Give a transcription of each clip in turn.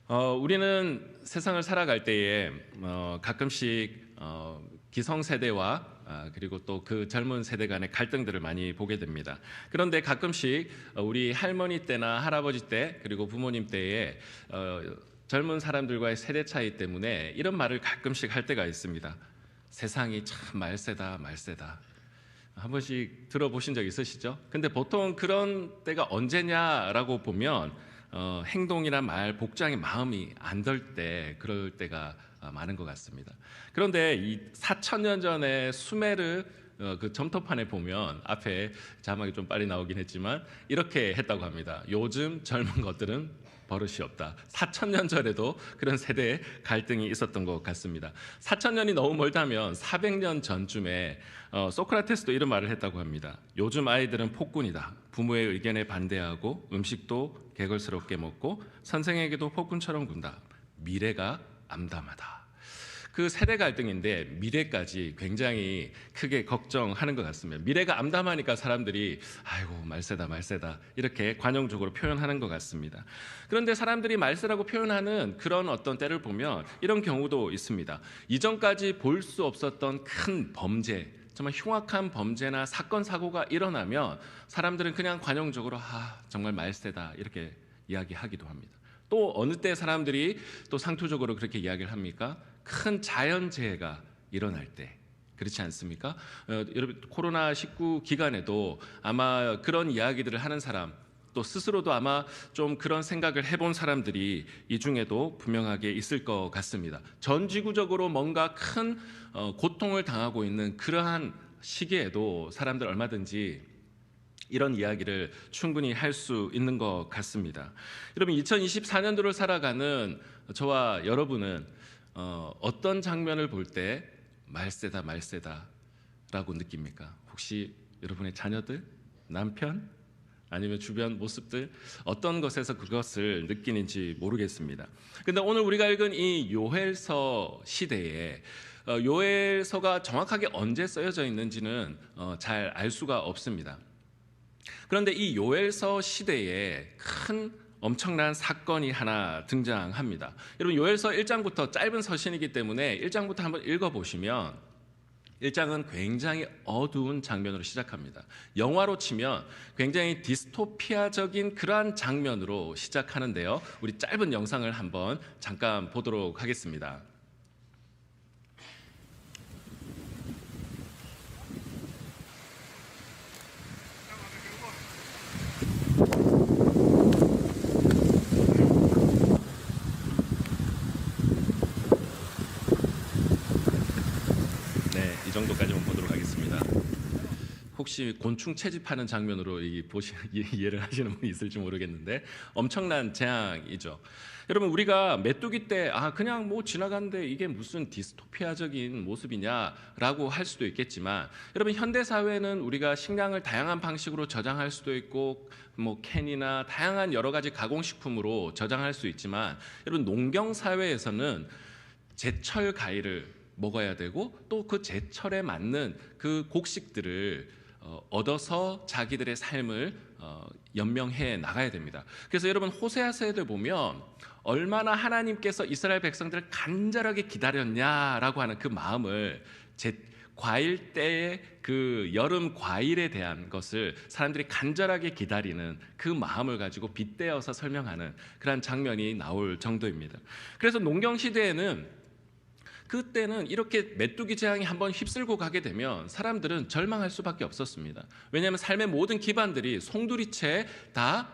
우리는 세상을 살아갈 때에 가끔씩 기성세대와 그리고 또 그 젊은 세대 간의 갈등들을 많이 보게 됩니다. 그런데 가끔씩 우리 할머니 때나 할아버지 때 그리고 부모님 때에 젊은 사람들과의 세대 차이 때문에 이런 말을 가끔씩 할 때가 있습니다. 세상이 참 말세다 말세다. 한 번씩 들어보신 적 있으시죠? 근데 보통 그런 때가 언제냐라고 보면 행동이나 말, 복장의 마음이 안 들 때, 그럴 때가 많은 것 같습니다. 그런데 이 4,000년 전에 수메르 그 점토판에 보면 앞에 자막이 좀 빨리 나오긴 했지만 이렇게 했다고 합니다. 요즘 젊은 것들은 버릇이 없다. 4,000년 전에도 그런 세대의 갈등이 있었던 것 같습니다. 4,000년이 너무 멀다면 400년 전쯤에 소크라테스도 이런 말을 했다고 합니다. 요즘 아이들은 폭군이다. 부모의 의견에 반대하고 음식도 개걸스럽게 먹고 선생에게도 폭군처럼 군다. 미래가 암담하다. 그 세대 갈등인데 미래까지 굉장히 크게 걱정하는 것 같습니다. 미래가 암담하니까 사람들이 아이고 말세다 말세다 이렇게 관용적으로 표현하는 것 같습니다. 그런데 사람들이 말세라고 표현하는 그런 어떤 때를 보면 이런 경우도 있습니다. 이전까지 볼 수 없었던 큰 범죄, 정말 흉악한 범죄나 사건 사고가 일어나면 사람들은 그냥 관용적으로 정말 말세다 이렇게 이야기하기도 합니다. 또 어느 때 사람들이 또 상투적으로 그렇게 이야기를 합니까? 큰 자연재해가 일어날 때, 그렇지 않습니까? 여러분 코로나19 기간에도 아마 그런 이야기들을 하는 사람, 또 스스로도 아마 좀 그런 생각을 해본 사람들이 이 중에도 분명하게 있을 것 같습니다. 전 지구적으로 뭔가 큰 고통을 당하고 있는 그러한 시기에도 사람들 얼마든지 이런 이야기를 충분히 할 수 있는 것 같습니다. 여러분 2024년도를 살아가는 저와 여러분은 어떤 장면을 볼 때 말세다 말세다라고 느낍니까? 혹시 여러분의 자녀들, 남편, 아니면 주변 모습들 어떤 것에서 그것을 느끼는지 모르겠습니다. 그런데 오늘 우리가 읽은 이 요엘서 시대에 요엘서가 정확하게 언제 쓰여져 있는지는 잘 알 수가 없습니다. 그런데 이 요엘서 시대에 큰 엄청난 사건이 하나 등장합니다. 여러분 요엘서 1장부터 짧은 서신이기 때문에 1장부터 한번 읽어보시면 1장은 굉장히 어두운 장면으로 시작합니다. 영화로 치면 굉장히 디스토피아적인 그러한 장면으로 시작하는데요. 우리 짧은 영상을 한번 잠깐 보도록 하겠습니다. 네, 이 정도까지만 보도록 하겠습니다. 혹시 곤충 채집하는 장면으로 이해를 하시는 분이 있을지 모르겠는데 엄청난 재앙이죠. 여러분 우리가 메뚜기 때 그냥 뭐 지나가는데 이게 무슨 디스토피아적인 모습이냐라고 할 수도 있겠지만 여러분 현대 사회는 우리가 식량을 다양한 방식으로 저장할 수도 있고 뭐 캔이나 다양한 여러 가지 가공식품으로 저장할 수 있지만 여러분 농경 사회에서는 제철 과일을 먹어야 되고 또 그 제철에 맞는 그 곡식들을 얻어서 자기들의 삶을 연명해 나가야 됩니다. 그래서 여러분 호세아서에도 보면 얼마나 하나님께서 이스라엘 백성들을 간절하게 기다렸냐라고 하는 그 마음을 과일 때의 그 여름 과일에 대한 것을 사람들이 간절하게 기다리는 그 마음을 가지고 빗대어서 설명하는 그런 장면이 나올 정도입니다. 그래서 농경 시대에는 그때는 이렇게 메뚜기 재앙이 한번 휩쓸고 가게 되면 사람들은 절망할 수밖에 없었습니다. 왜냐하면 삶의 모든 기반들이 송두리째 다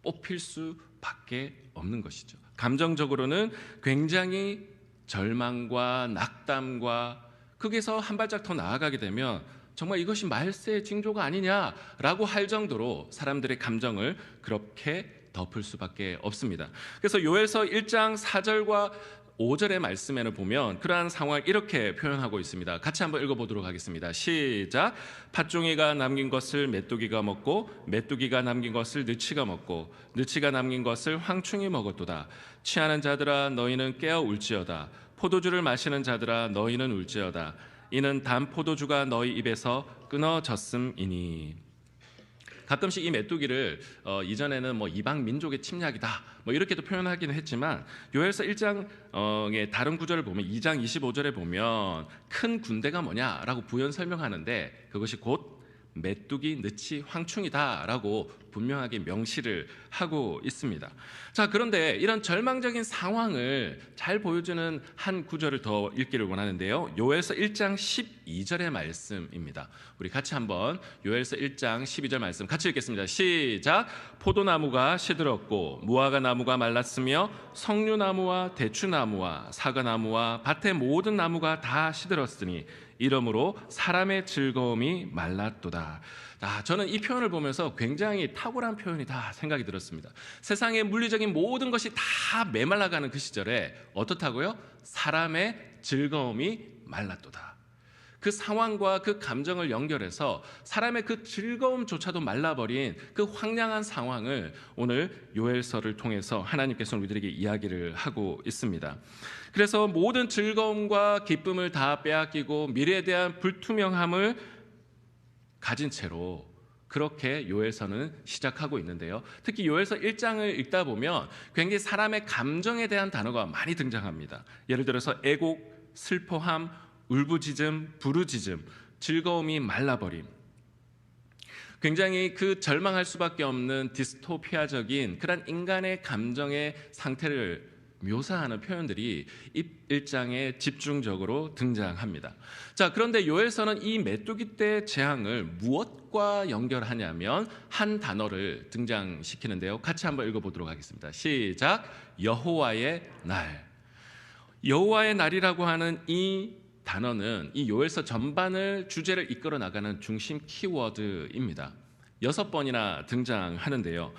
뽑힐 수밖에 없는 것이죠. 감정적으로는 굉장히 절망과 낙담과 거기서 한 발짝 더 나아가게 되면 정말 이것이 말세의 징조가 아니냐라고 할 정도로 사람들의 감정을 그렇게 덮을 수밖에 없습니다. 그래서 요엘서 1장 4절과 5절의 말씀에는 보면 그러한 상황을 이렇게 표현하고 있습니다. 같이 한번 읽어보도록 하겠습니다. 시작. 팥종이가 남긴 것을 메뚜기가 먹고 메뚜기가 남긴 것을 느치가 먹고 느치가 남긴 것을 황충이 먹었도다. 취하는 자들아 너희는 깨어 울지어다. 포도주를 마시는 자들아 너희는 울지어다. 이는 단 포도주가 너희 입에서 끊어졌음이니. 가끔씩 이 메뚜기를 이전에는 뭐 이방 민족의 침략이다 뭐 이렇게도 표현하기는 했지만 요엘서 1장의 다른 구절을 보면 2장 25절에 보면 큰 군대가 뭐냐라고 부연 설명하는데 그것이 곧 메뚜기 느치 황충이다라고 분명하게 명시를 하고 있습니다. 자, 그런데 이런 절망적인 상황을 잘 보여주는 한 구절을 더 읽기를 원하는데요. 요엘서 1장 12절의 말씀입니다. 우리 같이 한번 요엘서 1장 12절 말씀 같이 읽겠습니다. 시작. 포도나무가 시들었고 무화과 나무가 말랐으며 석류나무와 대추나무와 사과나무와 밭의 모든 나무가 다 시들었으니 이러므로 사람의 즐거움이 말랐도다. 저는 이 표현을 보면서 굉장히 탁월한 표현이다 생각이 들었습니다. 세상의 물리적인 모든 것이 다 메말라가는 그 시절에 어떻다고요? 사람의 즐거움이 말랐도다. 그 상황과 그 감정을 연결해서 사람의 그 즐거움조차도 말라버린 그 황량한 상황을 오늘 요엘서를 통해서 하나님께서는 우리들에게 이야기를 하고 있습니다. 그래서 모든 즐거움과 기쁨을 다 빼앗기고 미래에 대한 불투명함을 가진 채로 그렇게 요엘서는 시작하고 있는데요. 특히 요엘서 1장을 읽다 보면 굉장히 사람의 감정에 대한 단어가 많이 등장합니다. 예를 들어서 애곡, 슬퍼함, 울부짖음, 부르짖음, 즐거움이 말라버림. 굉장히 그 절망할 수밖에 없는 디스토피아적인 그런 인간의 감정의 상태를 묘사하는 표현들이 이 1장에 집중적으로 등장합니다. 자, 그런데 요엘서는 이 메뚜기 떼 재앙을 무엇과 연결하냐면 한 단어를 등장시키는데요. 같이 한번 읽어보도록 하겠습니다. 시작. 여호와의 날. 여호와의 날이라고 하는 이 단어는 이 요엘서 전반을 주제를 이끌어 나가는 중심 키워드입니다. 6번이나 등장하는데요.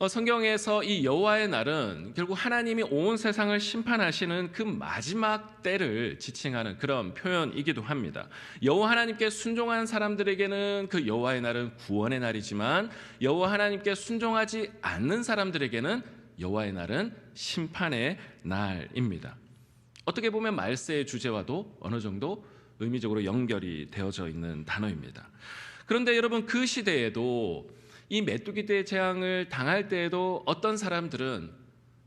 성경에서 이 여호와의 날은 결국 하나님이 온 세상을 심판하시는 그 마지막 때를 지칭하는 그런 표현이기도 합니다. 여호와 하나님께 순종한 사람들에게는 그 여호와의 날은 구원의 날이지만 여호와 하나님께 순종하지 않는 사람들에게는 여호와의 날은 심판의 날입니다. 어떻게 보면 말세의 주제와도 어느 정도 의미적으로 연결이 되어져 있는 단어입니다. 그런데 여러분, 그 시대에도 이 메뚜기 떼 재앙을 당할 때에도 어떤 사람들은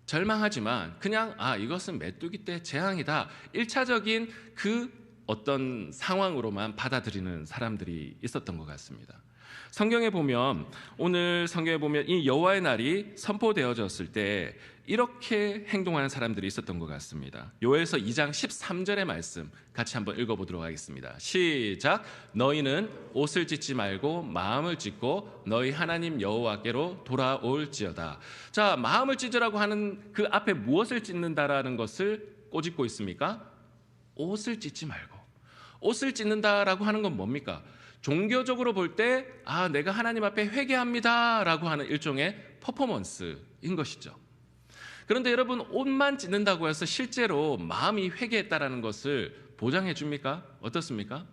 절망하지만 그냥 이것은 메뚜기 떼 재앙이다, 1차적인 그 어떤 상황으로만 받아들이는 사람들이 있었던 것 같습니다. 성경에 보면 오늘 성경에 보면 이 여호와의 날이 선포되어졌을 때 이렇게 행동하는 사람들이 있었던 것 같습니다. 요엘서 2장 13절의 말씀 같이 한번 읽어보도록 하겠습니다. 시작. 너희는 옷을 찢지 말고 마음을 찢고 너희 하나님 여호와께로 돌아올지어다. 자, 마음을 찢으라고 하는 그 앞에 무엇을 찢는다라는 것을 꼬집고 있습니까? 옷을 찢지 말고. 옷을 찢는다라고 하는 건 뭡니까? 종교적으로 볼 때 내가 하나님 앞에 회개합니다라고 하는 일종의 퍼포먼스인 것이죠. 그런데 여러분, 옷만 찢는다고 해서 실제로 마음이 회개했다라는 것을 보장해 줍니까? 어떻습니까?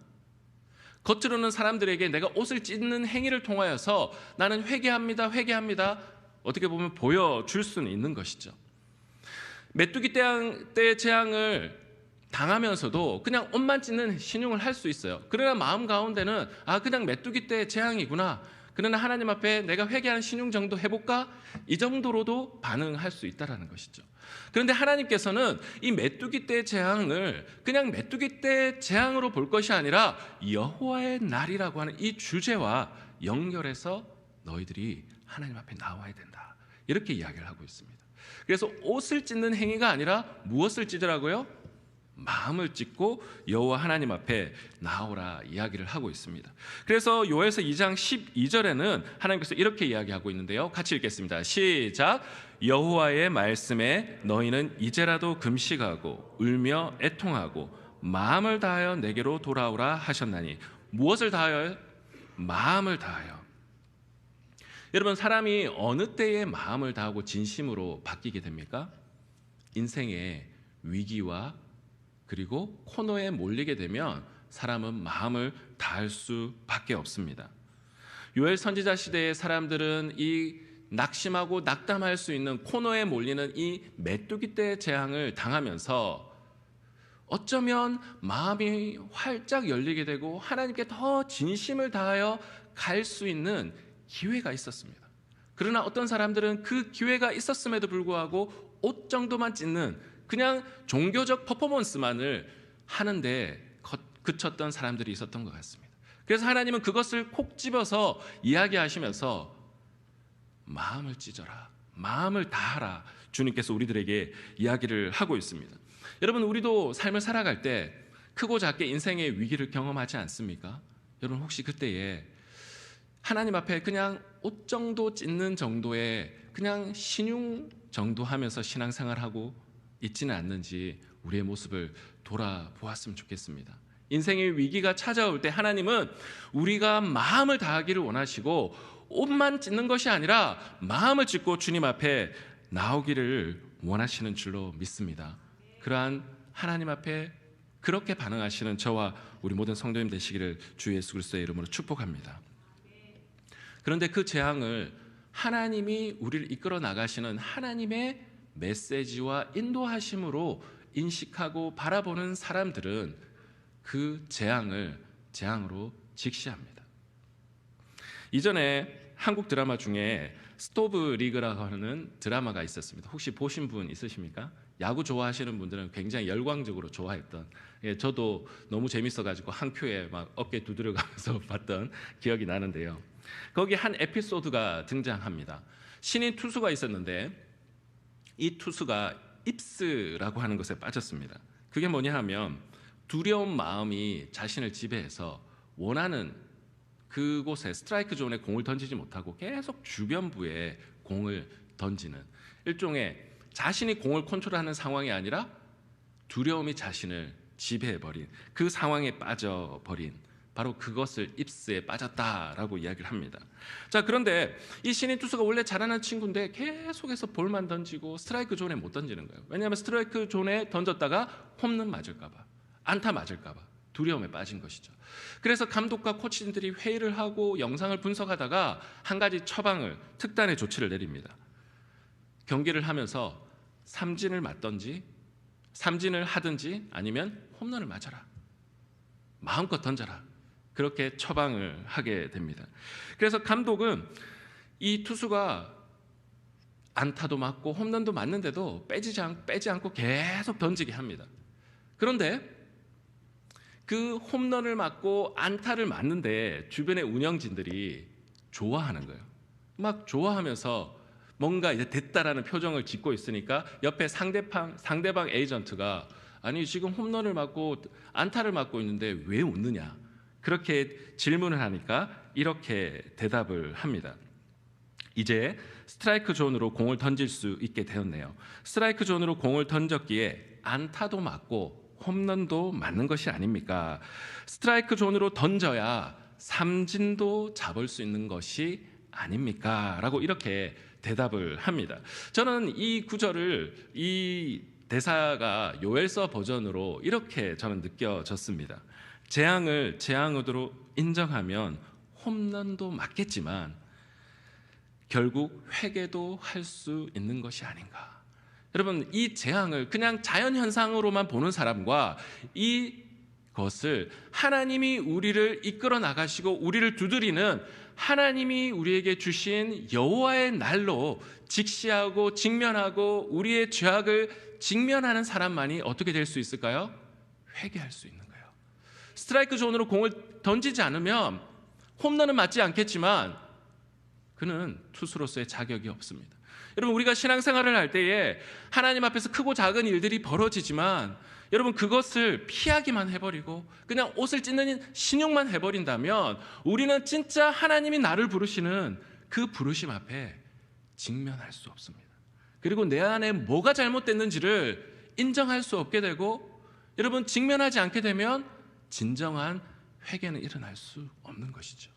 겉으로는 사람들에게 내가 옷을 찢는 행위를 통하여서 나는 회개합니다, 어떻게 보면 보여줄 수는 있는 것이죠. 메뚜기 떼 재앙을 당하면서도 그냥 옷만 찢는 신용을 할 수 있어요. 그러나 마음 가운데는 그냥 메뚜기 떼 재앙이구나, 그러나 하나님 앞에 내가 회개하는 신용 정도 해볼까? 이 정도로도 반응할 수 있다는 것이죠. 그런데 하나님께서는 이 메뚜기 떼 재앙을 그냥 메뚜기 떼 재앙으로 볼 것이 아니라 여호와의 날이라고 하는 이 주제와 연결해서 너희들이 하나님 앞에 나와야 된다, 이렇게 이야기를 하고 있습니다. 그래서 옷을 찢는 행위가 아니라 무엇을 찢으라고요? 마음을 찢고 여호와 하나님 앞에 나오라 이야기를 하고 있습니다. 그래서 요엘서 2장 12절에는 하나님께서 이렇게 이야기하고 있는데요. 같이 읽겠습니다. 시작. 여호와의 말씀에 너희는 이제라도 금식하고 울며 애통하고 마음을 다하여 내게로 돌아오라 하셨나니. 무엇을 다하여요? 마음을 다하여. 여러분, 사람이 어느 때에 마음을 다하고 진심으로 바뀌게 됩니까? 인생의 위기와 그리고 코너에 몰리게 되면 사람은 마음을 다할 수밖에 없습니다. 요엘 선지자 시대의 사람들은 이 낙심하고 낙담할 수 있는 코너에 몰리는 이 메뚜기 떼 재앙을 당하면서 어쩌면 마음이 활짝 열리게 되고 하나님께 더 진심을 다하여 갈 수 있는 기회가 있었습니다. 그러나 어떤 사람들은 그 기회가 있었음에도 불구하고 옷 정도만 찢는 그냥 종교적 퍼포먼스만을 하는데 그쳤던 사람들이 있었던 것 같습니다. 그래서 하나님은 그것을 콕 집어서 이야기하시면서 마음을 찢어라, 마음을 다하라, 주님께서 우리들에게 이야기를 하고 있습니다. 여러분, 우리도 삶을 살아갈 때 크고 작게 인생의 위기를 경험하지 않습니까? 여러분, 혹시 그때에 하나님 앞에 그냥 옷 정도 찢는 정도의 그냥 신용 정도 하면서 신앙생활하고 있지는 않는지 우리의 모습을 돌아보았으면 좋겠습니다. 인생의 위기가 찾아올 때 하나님은 우리가 마음을 다하기를 원하시고 옷만 찢는 것이 아니라 마음을 찢고 주님 앞에 나오기를 원하시는 줄로 믿습니다. 그러한 하나님 앞에 그렇게 반응하시는 저와 우리 모든 성도님 되시기를 주 예수 그리스도의 이름으로 축복합니다. 그런데 그 재앙을 하나님이 우리를 이끌어 나가시는 하나님의 메시지와 인도하심으로 인식하고 바라보는 사람들은 그 재앙을 재앙으로 직시합니다. 이전에 한국 드라마 중에 스토브 리그라고 하는 드라마가 있었습니다. 혹시 보신 분 있으십니까? 야구 좋아하시는 분들은 굉장히 열광적으로 좋아했던, 저도 너무 재밌어가지고 한 큐에 막 어깨 두드려가면서 봤던 기억이 나는데요. 거기 한 에피소드가 등장합니다. 신인 투수가 있었는데 이 투수가 입스라고 하는 것에 빠졌습니다. 그게 뭐냐 하면 두려운 마음이 자신을 지배해서 원하는 그곳에 스트라이크 존에 공을 던지지 못하고 계속 주변부에 공을 던지는 일종의 자신이 공을 컨트롤하는 상황이 아니라 두려움이 자신을 지배해버린 그 상황에 빠져버린 바로 그것을 입스에 빠졌다라고 이야기를 합니다. 자, 그런데 이 신인 투수가 원래 잘하는 친구인데 계속해서 볼만 던지고 스트라이크 존에 못 던지는 거예요. 왜냐하면 스트라이크 존에 던졌다가 홈런 맞을까 봐, 안타 맞을까 봐 두려움에 빠진 것이죠. 그래서 감독과 코치들이 회의를 하고 영상을 분석하다가 한 가지 처방을, 특단의 조치를 내립니다. 경기를 하면서 삼진을 맞든지 삼진을 하든지 아니면 홈런을 맞아라, 마음껏 던져라, 그렇게 처방을 하게 됩니다. 그래서 감독은 이 투수가 안타도 맞고 홈런도 맞는데도 빼지 않고 계속 던지게 합니다. 그런데 그 홈런을 맞고 안타를 맞는데 주변의 운영진들이 좋아하는 거예요. 막 좋아하면서 뭔가 이제 됐다라는 표정을 짓고 있으니까 옆에 상대방 에이전트가 아니 지금 홈런을 맞고 안타를 맞고 있는데 왜 웃느냐, 그렇게 질문을 하니까 이렇게 대답을 합니다. 이제 스트라이크 존으로 공을 던질 수 있게 되었네요. 스트라이크 존으로 공을 던졌기에 안타도 맞고 홈런도 맞는 것이 아닙니까? 스트라이크 존으로 던져야 삼진도 잡을 수 있는 것이 아닙니까? 라고 이렇게 대답을 합니다. 저는 이 구절을, 이 대사가 요엘서 버전으로 이렇게 저는 느껴졌습니다. 재앙을 재앙으로 인정하면 홈런도 맞겠지만 결국 회개도 할 수 있는 것이 아닌가. 여러분, 이 재앙을 그냥 자연현상으로만 보는 사람과 이것을 하나님이 우리를 이끌어 나가시고 우리를 두드리는 하나님이 우리에게 주신 여호와의 날로 직시하고 직면하고 우리의 죄악을 직면하는 사람만이 어떻게 될 수 있을까요? 회개할 수 있는 거예요. 스트라이크 존으로 공을 던지지 않으면 홈런은 맞지 않겠지만 그는 투수로서의 자격이 없습니다. 여러분, 우리가 신앙생활을 할 때에 하나님 앞에서 크고 작은 일들이 벌어지지만 여러분 그것을 피하기만 해버리고 그냥 옷을 찢는 신용만 해버린다면 우리는 진짜 하나님이 나를 부르시는 그 부르심 앞에 직면할 수 없습니다. 그리고 내 안에 뭐가 잘못됐는지를 인정할 수 없게 되고 여러분 직면하지 않게 되면 진정한 회개는 일어날 수 없는 것이죠.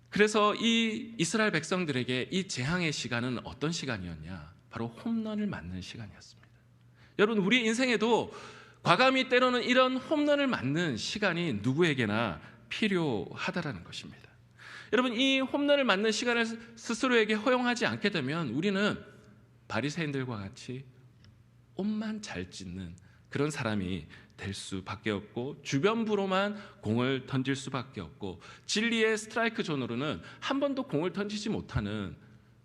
그래서 이 이스라엘 백성들에게 이 재앙의 시간은 어떤 시간이었냐? 바로 홈런을 맞는 시간이었습니다. 여러분, 우리 인생에도 과감히 때로는 이런 홈런을 맞는 시간이 누구에게나 필요하다라는 것입니다. 여러분, 이 홈런을 맞는 시간을 스스로에게 허용하지 않게 되면 우리는 바리새인들과 같이 옷만 잘 찢는 그런 사람이 될 수밖에 없고, 주변부로만 공을 던질 수밖에 없고, 진리의 스트라이크 존으로는 한 번도 공을 던지지 못하는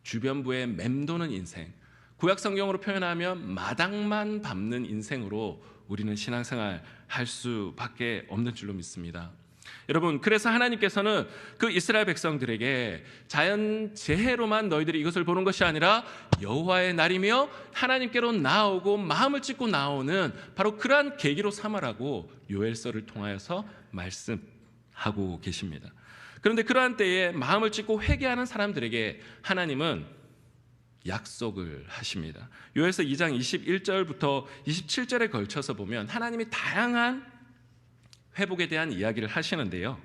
주변부에 맴도는 인생, 구약 성경으로 표현하면 마당만 밟는 인생으로 우리는 신앙생활 할 수밖에 없는 줄로 믿습니다. 여러분, 그래서 하나님께서는 그 이스라엘 백성들에게 자연 재해로만 너희들이 이것을 보는 것이 아니라 여호와의 날이며 하나님께로 나오고 마음을 찢고 나오는 바로 그러한 계기로 삼으라고 요엘서를 통하여서 말씀하고 계십니다. 그런데 그러한 때에 마음을 찢고 회개하는 사람들에게 하나님은 약속을 하십니다. 요엘서 2장 21절부터 27절에 걸쳐서 보면 하나님이 다양한 회복에 대한 이야기를 하시는데요,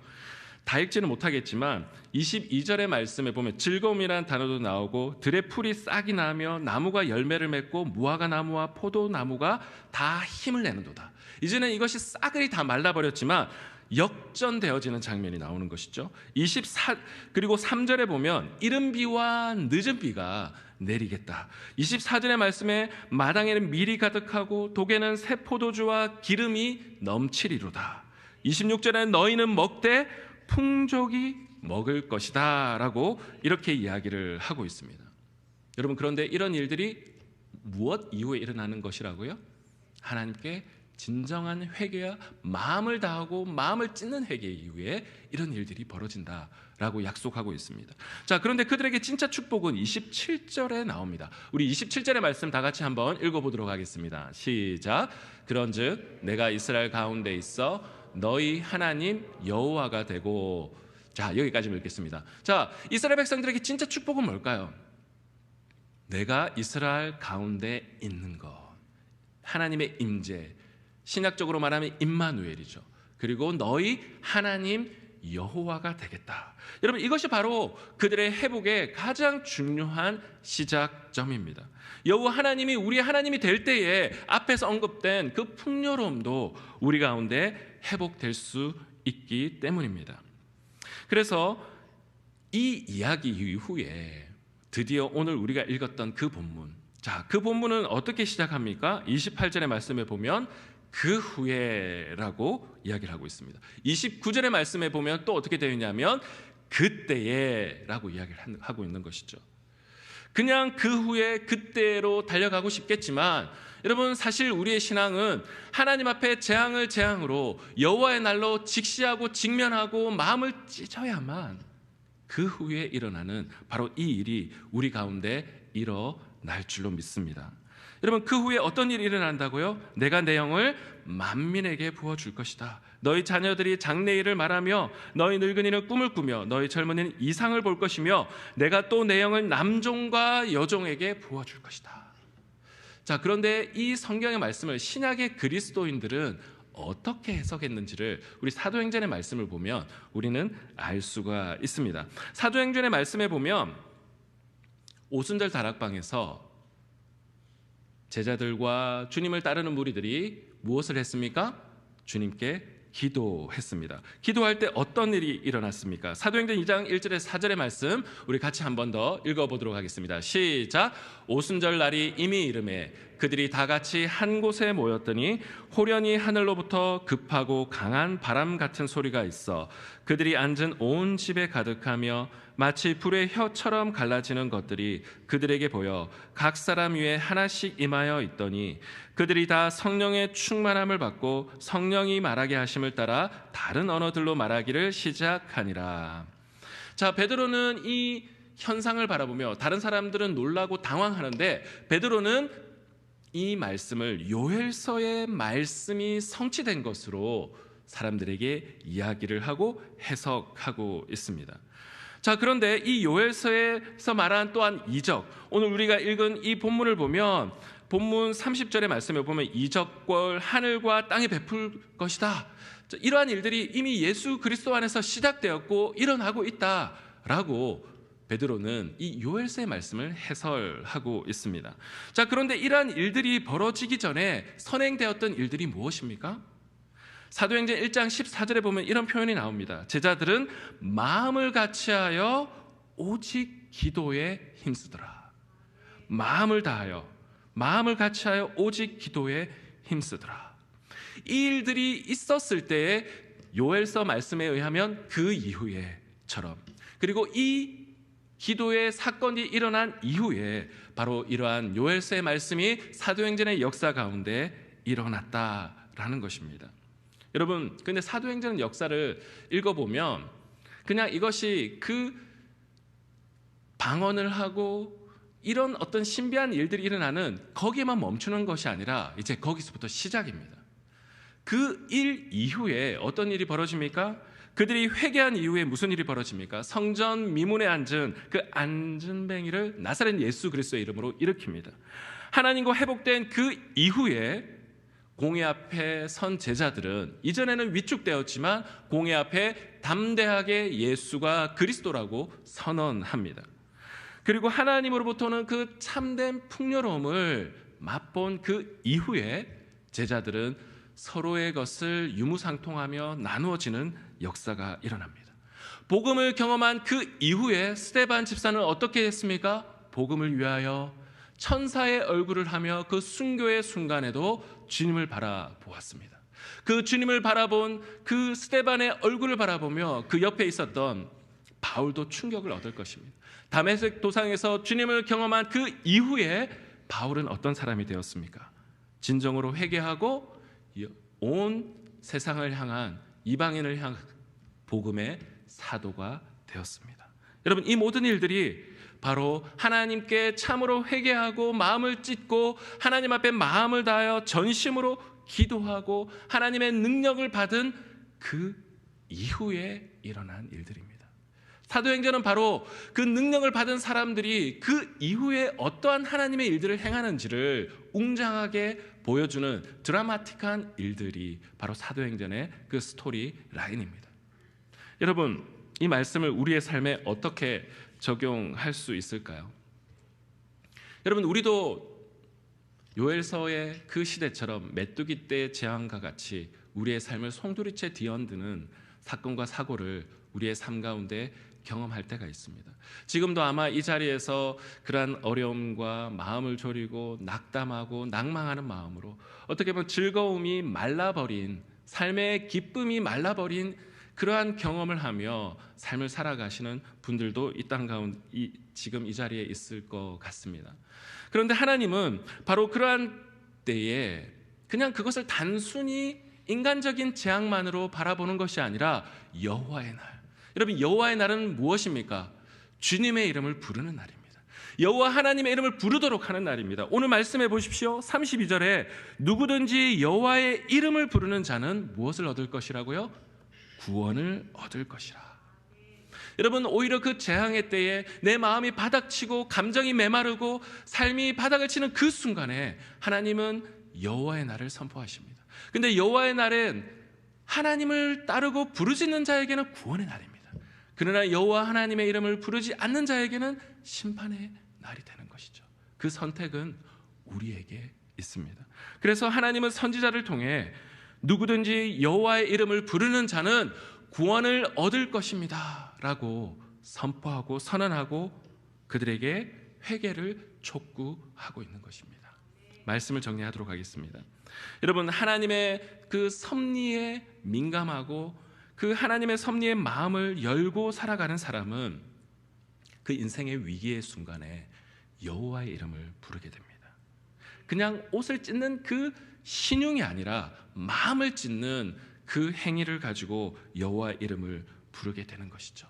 다 읽지는 못하겠지만 22절의 말씀에 보면 즐거움이라는 단어도 나오고, 들의 풀이 싹이 나며 나무가 열매를 맺고 무화과 나무와 포도나무가 다 힘을 내는도다. 이제는 이것이 싸그리 다 말라버렸지만 역전되어지는 장면이 나오는 것이죠. 그리고 3절에 보면 이른 비와 늦은 비가 내리겠다. 24절의 말씀에 마당에는 밀이 가득하고 독에는 새 포도주와 기름이 넘치리로다. 26절에 너희는 먹되 풍족이 먹을 것이다 라고 이렇게 이야기를 하고 있습니다. 여러분, 그런데 이런 일들이 무엇 이후에 일어나는 것이라고요? 하나님께 진정한 회개와 마음을 다하고 마음을 찢는 회개 이후에 이런 일들이 벌어진다라고 약속하고 있습니다. 자, 그런데 그들에게 진짜 축복은 27절에 나옵니다. 우리 27절의 말씀 다 같이 한번 읽어보도록 하겠습니다. 시작. 그런즉 내가 이스라엘 가운데 있어 너희 하나님 여호와가 되고. 자, 여기까지 읽겠습니다. 자, 이스라엘 백성들에게 진짜 축복은 뭘까요? 내가 이스라엘 가운데 있는 것, 하나님의 임재, 신약적으로 말하면 임마누엘이죠. 그리고 너희 하나님 여호와가 되겠다. 여러분, 이것이 바로 그들의 회복의 가장 중요한 시작점입니다. 여호와 하나님이 우리 하나님이 될 때에 앞에서 언급된 그 풍요로움도 우리 가운데 회복될 수 있기 때문입니다. 그래서 이 이야기 이후에 드디어 오늘 우리가 읽었던 그 본문, 자, 그 본문은 어떻게 시작합니까? 28절의 말씀에 보면 그 후에라고 이야기를 하고 있습니다. 29절의 말씀에 보면 또 어떻게 되어 있냐면 그때에라고 이야기를 하고 있는 것이죠. 그냥 그 후에 그때로 달려가고 싶겠지만, 여러분, 사실 우리의 신앙은 하나님 앞에 재앙을 재앙으로 여호와의 날로 직시하고 직면하고 마음을 찢어야만 그 후에 일어나는 바로 이 일이 우리 가운데 일어날 줄로 믿습니다. 여러분, 그 후에 어떤 일이 일어난다고요? 내가 내 영을 만민에게 부어줄 것이다. 너희 자녀들이 장래일을 말하며 너희 늙은이는 꿈을 꾸며 너희 젊은이는 이상을 볼 것이며 내가 또 내 영을 남종과 여종에게 부어줄 것이다. 자, 그런데 이 성경의 말씀을 신약의 그리스도인들은 어떻게 해석했는지를 우리 사도행전의 말씀을 보면 우리는 알 수가 있습니다. 사도행전의 말씀에 보면 오순절 다락방에서 제자들과 주님을 따르는 무리들이 무엇을 했습니까? 주님께 기도했습니다. 기도할 때 어떤 일이 일어났습니까? 사도행전 2장 1절에 4절의 말씀 우리 같이 한 번 더 읽어보도록 하겠습니다. 시작. 오순절 날이 이미 이르매 그들이 다 같이 한 곳에 모였더니 호련히 하늘로부터 급하고 강한 바람 같은 소리가 있어 그들이 앉은 온 집에 가득하며 마치 불의 혀처럼 갈라지는 것들이 그들에게 보여 각 사람 위에 하나씩 임하여 있더니 그들이 다 성령의 충만함을 받고 성령이 말하게 하심을 따라 다른 언어들로 말하기를 시작하니라. 자, 베드로는 이 현상을 바라보며 다른 사람들은 놀라고 당황하는데 베드로는 이 말씀을 요엘서의 말씀이 성취된 것으로 사람들에게 이야기를 하고 해석하고 있습니다. 자, 그런데 이 요엘서에서 말한 또한 이적, 오늘 우리가 읽은 이 본문을 보면 본문 30절의 말씀에 보면 이적과 하늘과 땅이 베풀 것이다. 자, 이러한 일들이 이미 예수 그리스도 안에서 시작되었고 일어나고 있다라고 베드로는 이 요엘서의 말씀을 해설하고 있습니다. 자, 그런데 이러한 일들이 벌어지기 전에 선행되었던 일들이 무엇입니까? 사도행전 1장 14절에 보면 이런 표현이 나옵니다. 제자들은 마음을 같이하여 오직 기도에 힘쓰더라. 마음을 다하여, 마음을 같이하여 오직 기도에 힘쓰더라. 이 일들이 있었을 때에 요엘서 말씀에 의하면 그 이후에처럼, 그리고 이 기도의 사건이 일어난 이후에 바로 이러한 요엘서의 말씀이 사도행전의 역사 가운데 일어났다라는 것입니다. 여러분, 근데 사도행전 역사를 읽어보면 그냥 이것이 그 방언을 하고 이런 어떤 신비한 일들이 일어나는 거기에만 멈추는 것이 아니라 이제 거기서부터 시작입니다. 그 일 이후에 어떤 일이 벌어집니까? 그들이 회개한 이후에 무슨 일이 벌어집니까? 성전 미문에 앉은 그 앉은뱅이를 나사렛 예수 그리스도의 이름으로 일으킵니다. 하나님과 회복된 그 이후에 공회 앞에 선 제자들은 이전에는 위축되었지만 공회 앞에 담대하게 예수가 그리스도라고 선언합니다. 그리고 하나님으로부터는 그 참된 풍요로움을 맛본 그 이후에 제자들은 서로의 것을 유무상통하며 나누어지는 역사가 일어납니다. 복음을 경험한 그 이후에 스데반 집사는 어떻게 했습니까? 복음을 위하여 천사의 얼굴을 하며 그 순교의 순간에도 주님을 바라보았습니다. 그 주님을 바라본 그 스데반의 얼굴을 바라보며 그 옆에 있었던 바울도 충격을 얻을 것입니다. 다메섹 도상에서 주님을 경험한 그 이후에 바울은 어떤 사람이 되었습니까? 진정으로 회개하고 온 세상을 향한 이방인을 향한 복음의 사도가 되었습니다. 여러분, 이 모든 일들이 바로 하나님께 참으로 회개하고 마음을 찢고 하나님 앞에 마음을 다하여 전심으로 기도하고 하나님의 능력을 받은 그 이후에 일어난 일들입니다. 사도행전은 바로 그 능력을 받은 사람들이 그 이후에 어떠한 하나님의 일들을 행하는지를 웅장하게 보여주는 드라마틱한 일들이 바로 사도행전의 그 스토리 라인입니다. 여러분, 이 말씀을 우리의 삶에 어떻게 적용할 수 있을까요? 여러분, 우리도 요엘서의 그 시대처럼 메뚜기 때 재앙과 같이 우리의 삶을 송두리째 뒤흔드는 사건과 사고를 우리의 삶 가운데 경험할 때가 있습니다. 지금도 아마 이 자리에서 그러한 어려움과 마음을 졸이고 낙담하고 낭망하는 마음으로 어떻게 보면 즐거움이 말라버린, 삶의 기쁨이 말라버린 그러한 경험을 하며 삶을 살아가시는 분들도 이 땅 가운데 지금 이 자리에 있을 것 같습니다. 그런데 하나님은 바로 그러한 때에 그냥 그것을 단순히 인간적인 재앙만으로 바라보는 것이 아니라 여호와의 날, 여러분, 여호와의 날은 무엇입니까? 주님의 이름을 부르는 날입니다. 여호와 하나님의 이름을 부르도록 하는 날입니다. 오늘 말씀해 보십시오. 32절에 누구든지 여호와의 이름을 부르는 자는 무엇을 얻을 것이라고요? 구원을 얻을 것이라. 여러분, 오히려 그 재앙의 때에 내 마음이 바닥치고 감정이 메마르고 삶이 바닥을 치는 그 순간에 하나님은 여호와의 날을 선포하십니다. 근데 여호와의 날은 하나님을 따르고 부르짖는 자에게는 구원의 날입니다. 그러나 여호와 하나님의 이름을 부르지 않는 자에게는 심판의 날이 되는 것이죠. 그 선택은 우리에게 있습니다. 그래서 하나님은 선지자를 통해 누구든지 여호와의 이름을 부르는 자는 구원을 얻을 것입니다 라고 선포하고 선언하고 그들에게 회개를 촉구하고 있는 것입니다. 말씀을 정리하도록 하겠습니다. 여러분, 하나님의 그 섭리에 민감하고 그 하나님의 섭리의 마음을 열고 살아가는 사람은 그 인생의 위기의 순간에 여호와의 이름을 부르게 됩니다. 그냥 옷을 찢는 그 신용이 아니라 마음을 찢는 그 행위를 가지고 여호와의 이름을 부르게 되는 것이죠.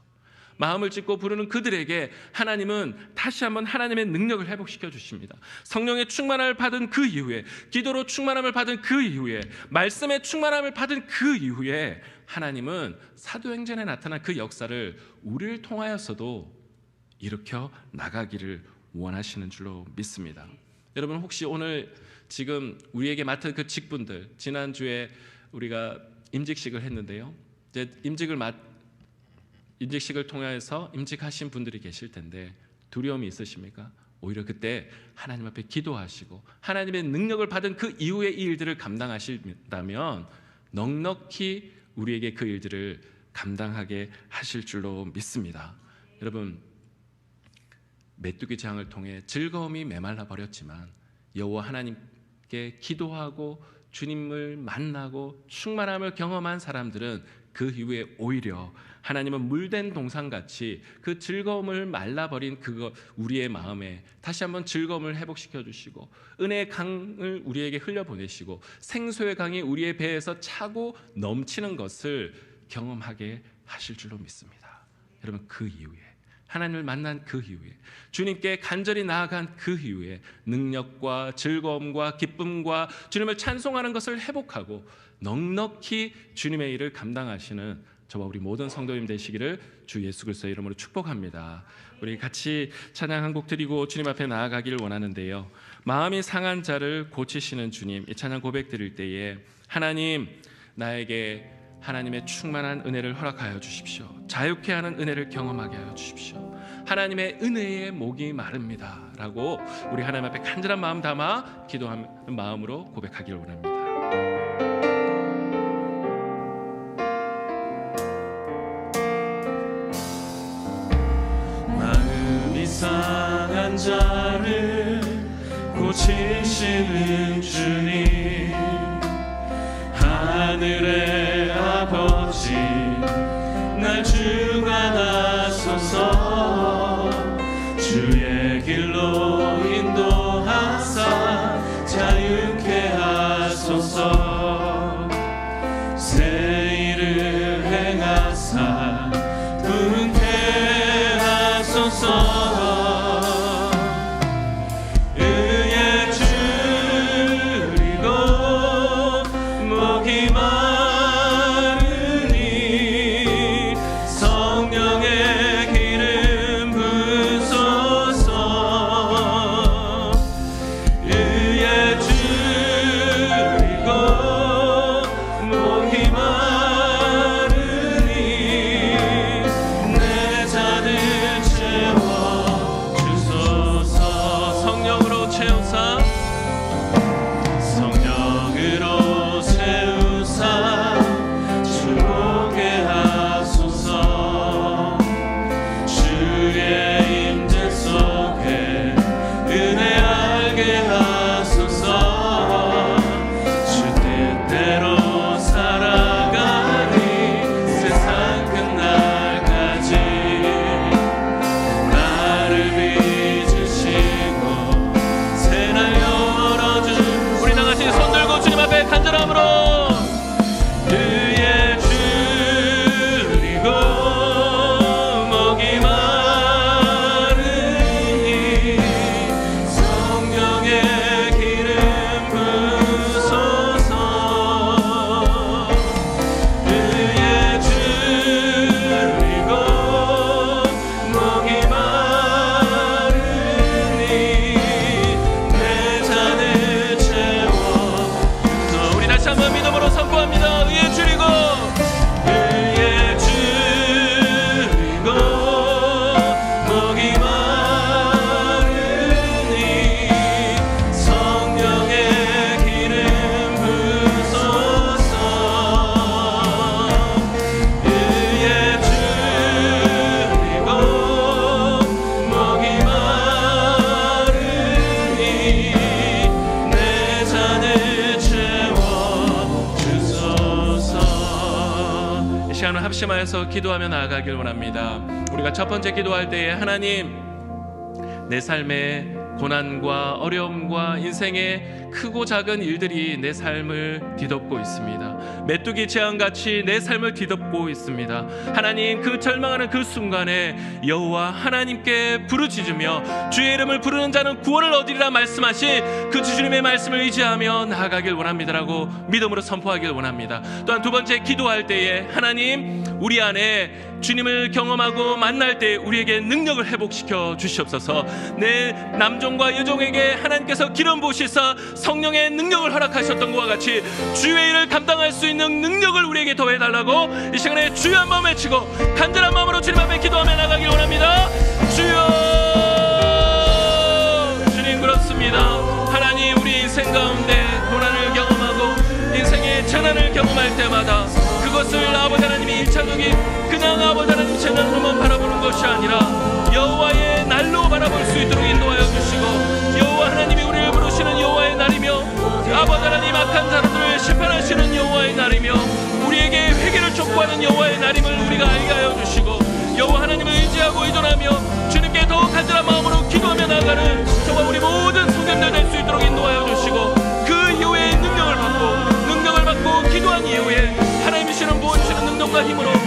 마음을 찢고 부르는 그들에게 하나님은 다시 한번 하나님의 능력을 회복시켜 주십니다. 성령의 충만함을 받은 그 이후에, 기도로 충만함을 받은 그 이후에, 말씀의 충만함을 받은 그 이후에 하나님은 사도행전에 나타난 그 역사를 우리를 통하여서도 일으켜 나가기를 원하시는 줄로 믿습니다. 여러분, 혹시 오늘 지금 우리에게 맡은 그 직분들, 지난주에 우리가 임직식을 했는데요. 이제 임직식을 통해서 임직하신 분들이 계실 텐데 두려움이 있으십니까? 오히려 그때 하나님 앞에 기도하시고 하나님의 능력을 받은 그 이후의 이 일들을 감당하신다면 넉넉히 우리에게 그 일들을 감당하게 하실 줄로 믿습니다. 여러분, 메뚜기 재앙을 통해 즐거움이 메말라 버렸지만 여호와 하나님께 기도하고 주님을 만나고 충만함을 경험한 사람들은 그 이후에 오히려 하나님은 물된 동산같이 그 즐거움을 말라버린 그거 우리의 마음에 다시 한번 즐거움을 회복시켜 주시고 은혜의 강을 우리에게 흘려보내시고 생수의 강이 우리의 배에서 차고 넘치는 것을 경험하게 하실 줄로 믿습니다. 여러분, 그 이후에 하나님을 만난 그 이후에 주님께 간절히 나아간 그 이후에 능력과 즐거움과 기쁨과 주님을 찬송하는 것을 회복하고 넉넉히 주님의 일을 감당하시는 저와 우리 모든 성도님 되시기를 주 예수 그리스도의 이름으로 축복합니다. 우리 같이 찬양 한 곡 드리고 주님 앞에 나아가기를 원하는데요, 마음이 상한 자를 고치시는 주님, 이 찬양 고백 드릴 때에 하나님, 나에게 하나님의 충만한 은혜를 허락하여 주십시오. 자유케 하는 은혜를 경험하게 하여 주십시오. 하나님의 은혜에 목이 마릅니다 라고 우리 하나님 앞에 간절한 마음 담아 기도하는 마음으로 고백하기를 원합니다. 마음이 상한 자를 고치시는 주님, 하늘의 아버지 날 주관하소서. 주의 길로 인도하사 자유케 하소서. 새 일을 행하사 분케 하소서. 합심하여서 기도하며 나아가길 원합니다. 우리가 첫 번째 기도할 때에 하나님, 내 삶의 고난과 어려움과 인생의 크고 작은 일들이 내 삶을 뒤덮고 있습니다. 메뚜기 재앙같이 내 삶을 뒤덮고 있습니다. 하나님, 그 절망하는 그 순간에 여호와 하나님께 부르짖으며 주의 이름을 부르는 자는 구원을 얻으리라 말씀하신 그 주님의 말씀을 의지하며 나아가길 원합니다라고 믿음으로 선포하길 원합니다. 또한 두 번째 기도할 때에 하나님, 우리 안에 주님을 경험하고 만날 때 우리에게 능력을 회복시켜 주시옵소서. 내 남종과 여종에게 하나님께서 기름 부으시사 성령의 능력을 허락하셨던 것과 같이 주의 일을 감당할 수 있는 능력을 우리에게 더해달라고 이 시간에 주여 한 마음 외치고 간절한 마음으로 주님 앞에 기도하며 나가길 원합니다. 주여, 주님, 그렇습니다. 하나님, 우리 인생 가운데 고난을 경험하고 인생의 재난을 경험할 때마다 그것을 아버지 하나님이 1차적인 그냥 아버지 하나님 재난으로만 바라보는 것이 아니라 여호와의 날로 바라볼 수 있도록 인도하여 주시고, 여호와 하나님이 우리를 부르시는 여호와의 날이며 아버지 하나님 악한 자들을 영광과 힘으로